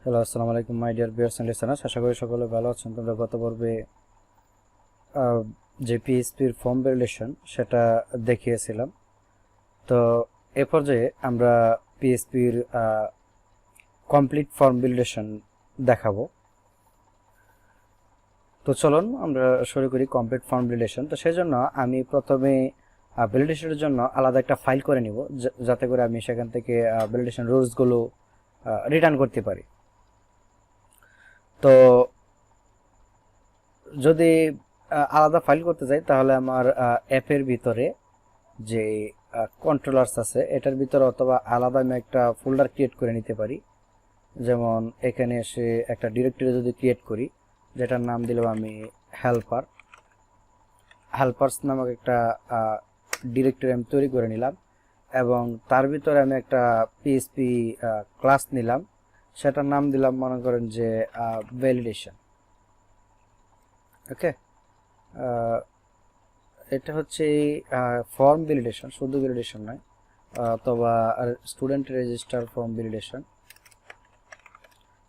Hello, আসসালামু আলাইকুম my dear viewers and listeners. আশা করি সকলে ভালো আছেন। তোমরা গত পর্বে যে পিএইচপির ফর্ম ভ্যালিডেশন সেটা দেখিয়েছিলাম। তো এ পর্যায়ে আমরা পিএইচপির কমপ্লিট ফর্ম ভ্যালিডেশন দেখাবো। তো চলুন আমরা শুরু করি কমপ্লিট ফর্ম ভ্যালিডেশন। তো সেই জন্য আমি প্রথমে ভ্যালিডেশনের জন্য আলাদা একটা ফাইল করে নিব, যাতে করে আমি সেখান থেকে ভ্যালিডেশন রুলসগুলো রিটার্ন করতে পারি। তো যদি আলাদা ফাইল করতে যাই তাহলে আমার অ্যাপের ভিতরে যে কন্ট্রোলার্স আছে এটার ভিতরে অথবা আলাদা আমি একটা ফোল্ডার ক্রিয়েট করে নিতে পারি। যেমন এখানে এসে একটা ডিরেক্টরি যদি ক্রিয়েট করি, যেটার নাম দিলাম আমি হেল্পার্স নামক একটা ডিরেক্টরি আমি তৈরি করে নিলাম, এবং তার ভিতরে আমি একটা পিএইচপি ক্লাস নিলাম, সেটার নাম দিলাম মনে করেন যে ভ্যালিডেশন। ওকে, এটা হচ্ছে ফর্ম ভ্যালিডেশন, শুধু ভ্যালিডেশন নয়, অথবা student register form validation,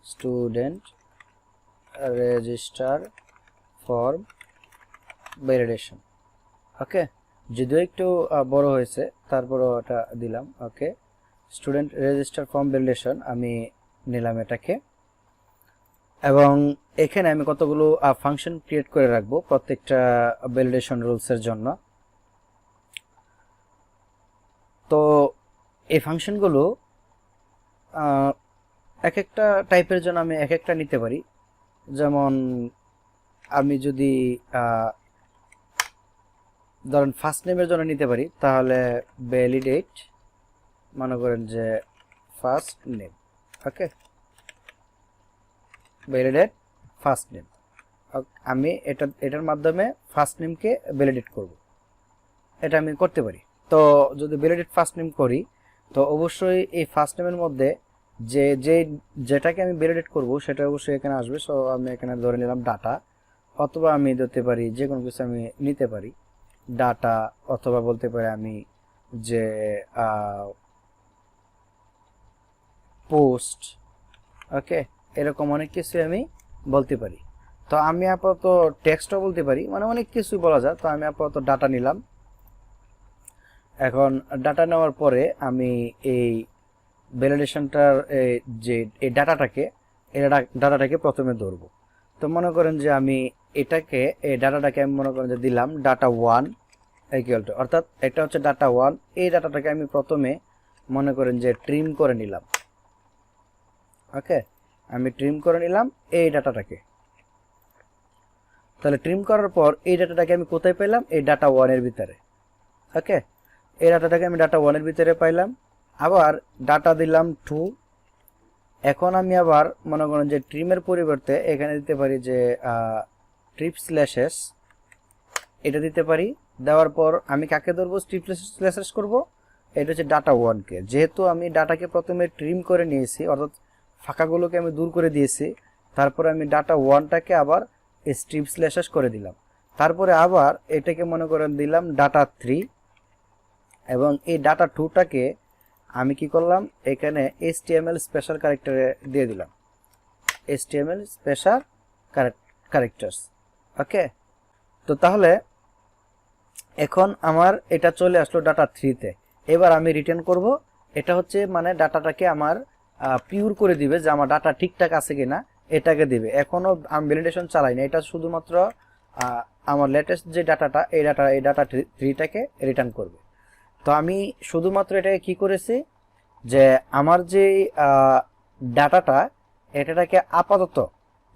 student register form validation. Okay, যদিও একটু বড় হয়েছে তারপরও এটা দিলাম। Okay, student register form validation আমি নিলাম এটাকে, এবং এখানে আমি কতগুলো ফাংশন ক্রিয়েট করে রাখবো প্রত্যেকটা ভ্যালিডেশন রুলসের জন্য। তো এই ফাংশনগুলো এক একটা টাইপের জন্য আমি এক একটা নিতে পারি। যেমন আমি যদি ধরেন ফার্স্ট নেমের জন্য নিতে পারি, তাহলে ভ্যালিডেট মনে করেন যে ফার্স্ট নেম। ওকে, ভ্যালিডেট ফার্স্ট নেম। আমি এটার মাধ্যমে ফার্স্ট নেমকে ভ্যালিডেট করব, এটা আমি করতে পারি। তো যদি ভ্যালিডেট ফার্স্ট নেম করি, তো অবশ্যই এই ফার্স্ট নেমের মধ্যে যেটাকে আমি ভ্যালিডেট করব সেটা অবশ্যই এখানে আসবে। সো আমি এখানে ধরে নিলাম ডাটা, অথবা আমি দিতে পারি যে কোনো কিছু আমি নিতে পারি, ডাটা, অথবা বলতে পারি আমি যে পোস্ট। ওকে, এরকম অনেক কিছু আমি বলতে পারি। তো আমি আপাতত টেক্সটও বলতে পারি, মানে অনেক কিছুই বলা যায়। তো আমি আপাতত ডাটা নিলাম। এখন ডাটা নেওয়ার পরে আমি এই ভ্যালিডেশনটার যে এই ডাটাটাকে প্রথমে ধরব। তো মনে করেন যে আমি এই ডাটাটাকে আমি মনে করেন যে দিলাম ডাটা 1 ইকুয়াল টু, অর্থাৎ এটা হচ্ছে ডাটা 1। এই ডাটাটাকে আমি প্রথমে মনে করেন যে ট্রিম করে নিলাম। ওকে, আমি ট্রিম করে নিলাম এই ডাটাটাকে। তাহলে ট্রিম করার পর এই ডাটাটাকে আমি কোথায় পেলাম? এই ডাটা 1 এর ভিতরে। ওকে, এই ডাটাটাকে আমি ডাটা 1 এর ভিতরে পাইলাম। আবার ডাটা দিলাম 2। এখন আমি আবার মনে করেন যে ট্রিমের পরিবর্তে এখানে দিতে পারি যে ট্রিপ স্ল্যাশেস, এটা দিতে পারি। দেওয়ার পর আমি কাকে ধরবো? ট্রিপ স্ল্যাশেস করব, এটা হচ্ছে ডাটা 1 কে। যেহেতু আমি ডাটাকে প্রথমে ট্রিম করে নিয়েছি, অর্থাৎ ফাঁকাগুলোকে আমি দূর করে দিয়েছি, তারপরে আমি ডাটা 1টাকে আবার স্ট্রিপ স্ল্যাশেস করে দিলাম। তারপরে আবার এটাকে মনে করেন দিলাম ডাটা 3, এবং এই ডাটা 2টাকে আমি কি করলাম? এখানে HTML স্পেশাল ক্যারেক্টারে দিয়ে দিলাম, HTML স্পেশাল ক্যারেক্টার্স। ওকে, তো তাহলে এখন আমার এটা চলে আসলো ডাটা 3তে। এবার আমি রিটার্ন করব। এটা হচ্ছে মানে ডাটাটাকে আমার পিওর করে দিবে যে আমার ডাটা ঠিকঠাক আছে কিনা, এটাকে দিবে। এখনো আমি ভ্যালিডেশন চালাই না, এটা শুধুমাত্র আমার লেটেস্ট যে ডাটাটা, এই ডাটা 3টাকে রিটার্ন করবে। তো আমি শুধুমাত্র এটাকে কি করেছি, যে আমার যে ডাটাটা, এটাকে আপাতত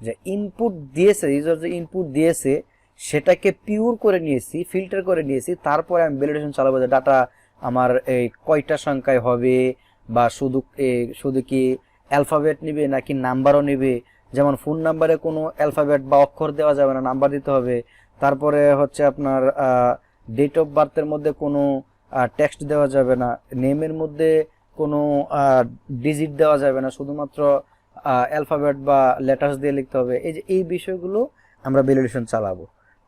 যে ইনপুট দিয়েছে, ইউজার যে ইনপুট দিয়েছে সেটাকে পিওর করে নিয়েছি, ফিল্টার করে নিয়েছি। তারপরে আমি ভ্যালিডেশন চালাবো যে ডাটা আমার এই কয়টা সংখ্যায় হবে, বা শুধু কি অ্যালফাবেট নেবে নাকি নাম্বারও নেবে। যেমন ফোন নাম্বারে কোনো অ্যালফাবেট বা অক্ষর দেওয়া যাবে না, নাম্বার দিতে হবে। তারপরে হচ্ছে আপনার ডেট অফ বার্থের মধ্যে কোনো টেক্সট দেওয়া যাবে না, নেমের মধ্যে কোনো ডিজিট দেওয়া যাবে না, শুধুমাত্র অ্যালফাবেট বা লেটার্স দিয়ে লিখতে হবে। এই যে এই বিষয়গুলো আমরা ভ্যালিডেশন চালাবো।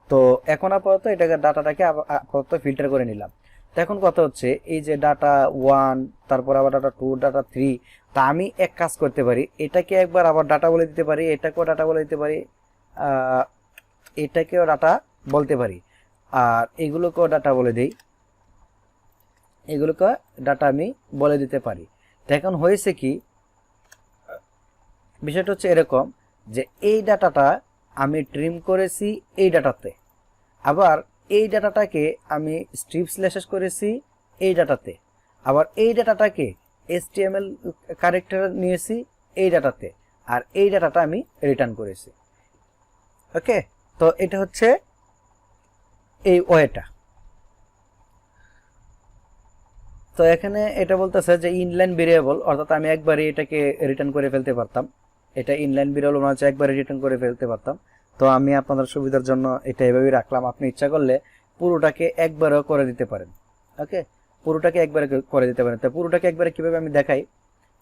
তো এখন আপাতত এটাকে ডাটাটাকে আপাতত ফিল্টার করে নিলাম। তো এখন কথা হচ্ছে এই যে ডাটা 1, তারপর আবার ডাটা 2, ডাটা 3, তা আমি এক কাজ করতে পারি, এটাকে একবার আবার ডাটা বলে দিতে পারি, এটাকেও ডাটা বলে দিতে পারি, এটাকেও ডাটা বলতে পারি, আর এগুলোকেও ডাটা বলে দিই, এগুলোকে ডাটা আমি বলে দিতে পারি। তো এখন হয়েছে কি, বিষয়টা হচ্ছে এরকম যে এই ডাটাটা আমি ট্রিম করেছি এই ডাটাতে, আবার এই ডাটাটাকে আমি স্ট্রিপ স্ল্যাশেস করেছি এই ডাটাতে, আবার এই ডাটাটাকে HTML ক্যারেক্টার নিয়েছি এই ডাটাতে, আর এই ডাটাটা আমি রিটার্ন করেছি। ওকে, তো এটা হচ্ছে এই ওয়েটা। তো এখানে এটা বলতেছে যে ইনলাইন ভেরিয়েবল, অর্থাৎ আমি একবারই এটাকে রিটার্ন করে ফেলতে পারতাম, এটা ইনলাইন ভেরিয়েবল মানে হচ্ছে একবারই রিটার্ন করে ফেলতে পারতাম। তো আমি আপনাদের সুবিধার জন্য এটা এভাবেই রাখলাম, আপনি ইচ্ছা করলে পুরোটাকে একবারও করে দিতে পারেন। ওকে, পুরোটাকে একবারে করে দিতে পারেন। তো পুরোটাকে একবারে কিভাবে আমি দেখাই,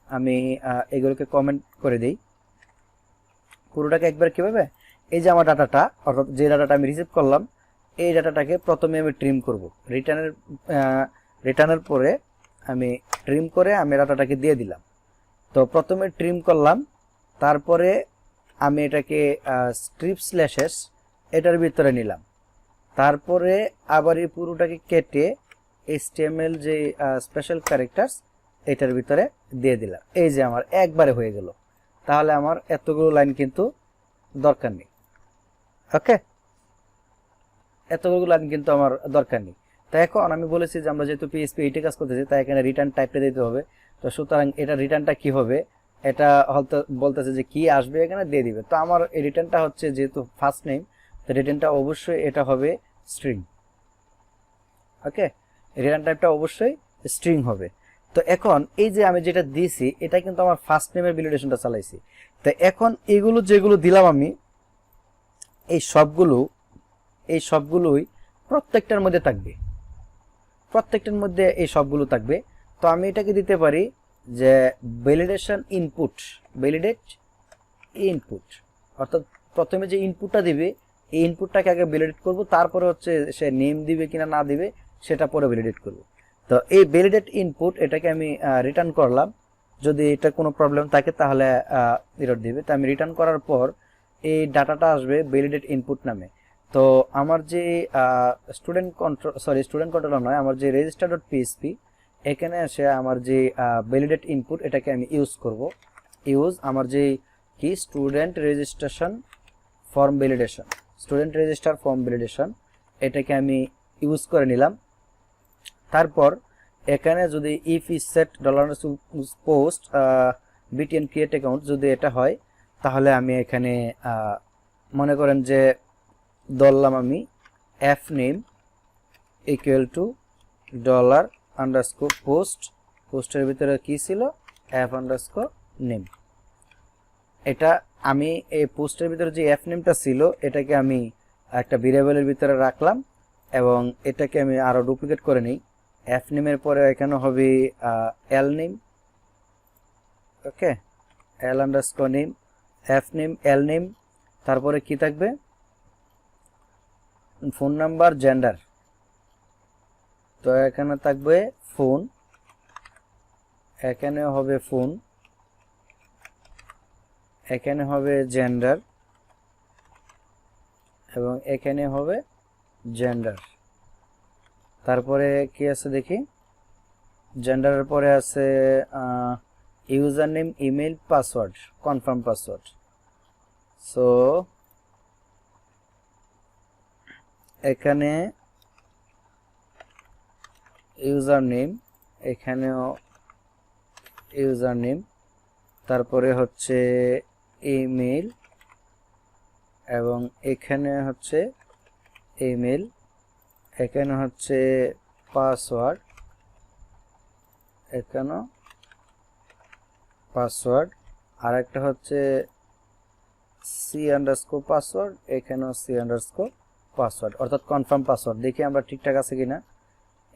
আমি এগুলোকে কমেন্ট করে দিই। পুরোটাকে একবার কিভাবে, এই যে আমার ডাটাটা, অর্থাৎ যে ডাটাটা আমি রিসিভ করলাম এই ডাটাটাকে প্রথমে আমি ট্রিম করব, রিটার্নের পরে আমি ট্রিম করে আমি ডাটাটাকে দিয়ে দিলাম। তো প্রথমে ট্রিম করলাম, তারপরে আমি এটাকে স্ট্রিপ স্ল্যাশেস এটার ভিতরে নিলাম, তারপরে আবার এই পুরোটাকে কেটে HTML যে স্পেশাল ক্যারেক্টার্স এটার ভিতরে দিয়ে দিলাম। এই যে আমার একবারে হয়ে গেল, তাহলে আমার এতগুলো লাইন কিন্তু দরকার নেই। ওকে, এতগুলো লাইন কিন্তু আমার দরকার নেই। তো এখন আমি বলেছি যে আমরা যেহেতু PHP 8 কাজ করতেছি, তাই এখানে রিটার্ন টাইপটা দিতে হবে। তো সুতরাং এটা রিটার্নটা কি হবে, এটা হয়তো বলতেছে যে কি আসবে এখানে দিয়ে দিবে। তো আমার এই রিটার্নটা হচ্ছে যেহেতু ফার্স্ট নেম, তো রিটার্নটা অবশ্যই এটা হবে স্ট্রিং। ওকে, রিটার্ন টাইপটা অবশ্যই স্ট্রিং হবে। তো এখন এই যে আমি যেটা দিয়েছি এটা কিন্তু আমার ফার্স্ট নেমের ভ্যালিডেশনটা চালাইছি। তো এখন এগুলো যেগুলো দিলাম আমি, এই সবগুলোই প্রত্যেকটার মধ্যে থাকবে, প্রত্যেকটার মধ্যে এই সবগুলো থাকবে। তো আমি এটাকে দিতে পারি যে ভ্যালিডেশন ইনপুট, ভ্যালিডেট ইনপুট, অর্থাৎ প্রথমে যে ইনপুটটা দিবে এই ইনপুটটাকে আগে ভ্যালিডেট করব, তারপরে হচ্ছে সে নেম দিবে কিনা না দিবে সেটা পরে ভ্যালিডেট করব। তো এই ভ্যালিডেট ইনপুট এটাকে আমি রিটার্ন করলাম, যদি এটা কোনো প্রবলেম থাকে তাহলে এরর দিবে। তো আমি রিটার্ন করার পর এই ডাটাটা আসবে ভ্যালিডেট ইনপুট নামে। তো আমার যে স্টুডেন্ট কন্ট্রোলার নয়, আমার যে register.php এখানে এসে আমার যে ভ্যালিডেট ইনপুট এটাকে আমি ইউজ করব। আমার যে কি student registration form validation, student register form validation এটাকে আমি ইউজ করে নিলাম। তারপর এখানে যদি if is set $post btn create account যদি এটা হয়, তাহলে আমি এখানে মনে করেন যে ধরলাম আমি f name equal to $_post, পোস্টের ভিতরে কি ছিল f_name। এটা আমি এই পোস্টের ভিতরে যে f নেমটা ছিল এটাকে আমি একটা ভেরিয়েবলের ভিতরে রাখলাম, এবং এটাকে আমি আরো ডুপ্লিকেট করে নিই। f নেমের পরে এখানে হবে l নেম, ওকে, l_name, f name, l name, তারপরে কি থাকবে ফোন নাম্বার, জেন্ডার। তো এখানে থাকবে ফোন, এখানে হবে ফোন, এখানে হবে জেন্ডার, এবং এখানে হবে জেন্ডার। তারপরে কি আছে দেখি, জেন্ডারের পরে আছে user name, email, password, confirm password. So এখানে ইউজার নেম, এখানেও ইউজার নেম, তারপরে হচ্ছে ইমেল, এবং এখানে হচ্ছে ইমেল, এখানে হচ্ছে পাসওয়ার্ড, এখানেও পাসওয়ার্ড, আর একটা হচ্ছে C_পাসওয়ার্ড, এখানেও C_পাসওয়ার্ড, অর্থাৎ কনফার্ম পাসওয়ার্ড। দেখি আমরা ঠিকঠাক আছে কিনা,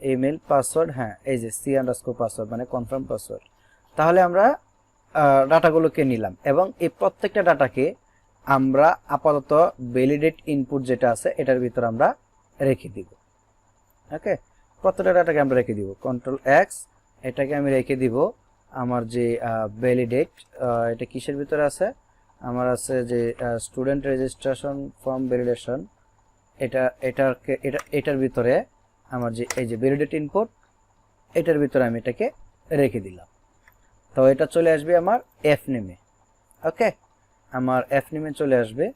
ইমেল, পাসওয়ার্ড, হ্যাঁ এই যে C_পাসওয়ার্ড মানে কনফার্ম পাসওয়ার্ড। তাহলে আমরা ডাটাগুলোকে নিলাম, এবং এই প্রত্যেকটা ডাটাকে আমরা আপাতত ভ্যালিডেট ইনপুট যেটা আছে এটার ভিতর আমরা রেখে দিব। ওকে, প্রত্যেকটা ডাটাকে আমরা রেখে দিব, Ctrl+X, এটাকে আমি রেখে দিব আমার যে ভ্যালিডেট, এটা কিসের ভিতরে আছে, আমার আছে যে স্টুডেন্ট রেজিস্ট্রেশন ফর্ম ভ্যালিডেশন, এটার ভিতরে আমার যে এই যে ভ্যালিডেট ইনপুট, এটার ভিতরে আমি এটাকে রেখে দিলাম। তো এটা চলে আসবে আমার এফ নেমে। ওকে, আমার এফ নেমে চলে আসবে।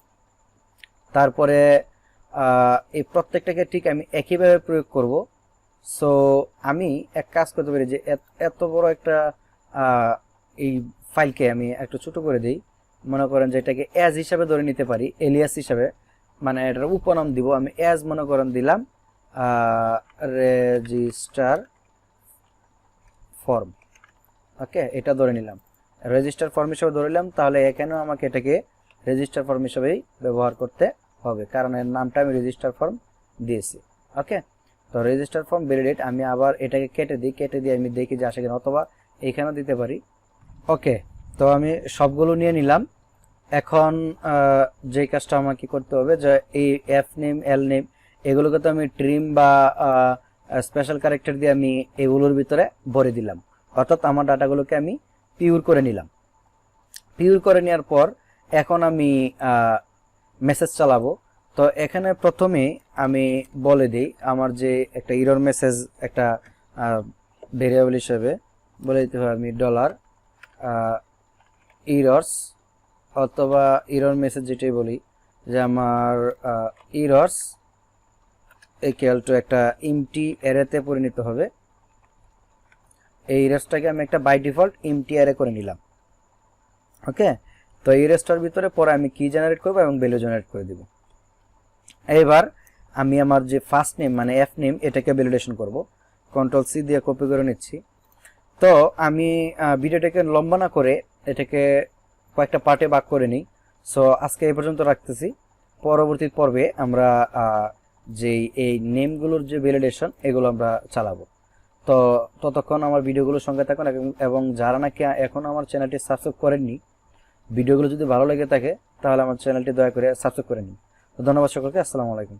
তারপরে এই প্রত্যেকটাকে ঠিক আমি একইভাবে প্রয়োগ করব। সো আমি এক কাজ করতে পারি যে এত বড় একটা এই ফাইলকে আমি একটু ছোট করে দিই। মনে করেন যে এটাকে অ্যাজ হিসাবে ধরে নিতে পারি, এলিয়াস হিসাবে, মানে এটার উপনাম দিব আমি অ্যাজ, মনে করেন দিলাম রেজিস্টার ফর্ম। ওকে, এটা ধরে নিলাম, রেজিস্টার ফর্ম হিসেবে ধরে নিলাম। তাহলে এখানেও আমাকে এটাকে রেজিস্টার ফর্ম হিসেবেই ব্যবহার করতে হবে, কারণ এর নামটা আমি রেজিস্টার ফর্ম দিয়েছি। ওকে, তো রেজিস্টার ফর্ম ভ্যালিডেট আমি আবার এটাকে কেটে দিয়ে আমি দেখি যে আসে কিনা, অথবা এইখানেও দিতে পারি। ওকে, তো আমি সবগুলো নিয়ে নিলাম। এখন যে কাজটা আমাকে করতে হবে যে এই এফ নেম, এল নেম, এগুলোকে তো আমি ট্রিম বা স্পেশাল ক্যারেক্টার দিয়ে আমি এগুলোর ভিতরে ভরে দিলাম, অর্থাৎ আমার ডাটাগুলোকে আমি পিওর করে নিলাম। পিওর করে নেওয়ার পর এখন আমি মেসেজ চালাবো। তো এখানে প্রথমে আমি বলে দিই আমার যে একটা এরর মেসেজ, একটা ভেরিয়েবল হিসেবে বলে দিতে হবে আমি ডলার এরর্স, অথবা এরর মেসেজ যেটাই বলি যে আমার এরর্স ইকুয়াল টু একটা এমটি অ্যারেতে পরিণত হবে। এই এরর্সটাকে আমি একটা বাই ডিফল্ট এমটি অ্যারে করে নিলাম। ওকে, তো এই এরর্সটার ভিতরে পরে আমি কি জেনারেট করব এবং ভ্যালু জেনারেট করে দিব। এবার আমি আমার যে ফার্স্ট নেম মানে এফ নেম, এটাকে ভ্যালিডেশন করব। কন্ট্রোল সি দিয়ে কপি করে নিচ্ছি। তো আমি ভিডিওটাকে লম্বা না করে এটাকে কয়েকটা পার্টে ভাগ করে নিই। সো আজকে এই পর্যন্ত রাখতেছি। পরবর্তী পর্বে আমরা যেই এই নেমগুলোর যে ভ্যালিডেশন, এগুলো আমরা চালাবো। তো ততক্ষণ আমার ভিডিওগুলোর সঙ্গে থাকুন, এবং যারা নাকি এখন আমার চ্যানেলটি সাবস্ক্রাইব করেননি, ভিডিওগুলো যদি ভালো লেগে থাকে তাহলে আমার চ্যানেলটি দয়া করে সাবস্ক্রাইব করে নিন। ধন্যবাদ সকলকে, আসসালামু আলাইকুম।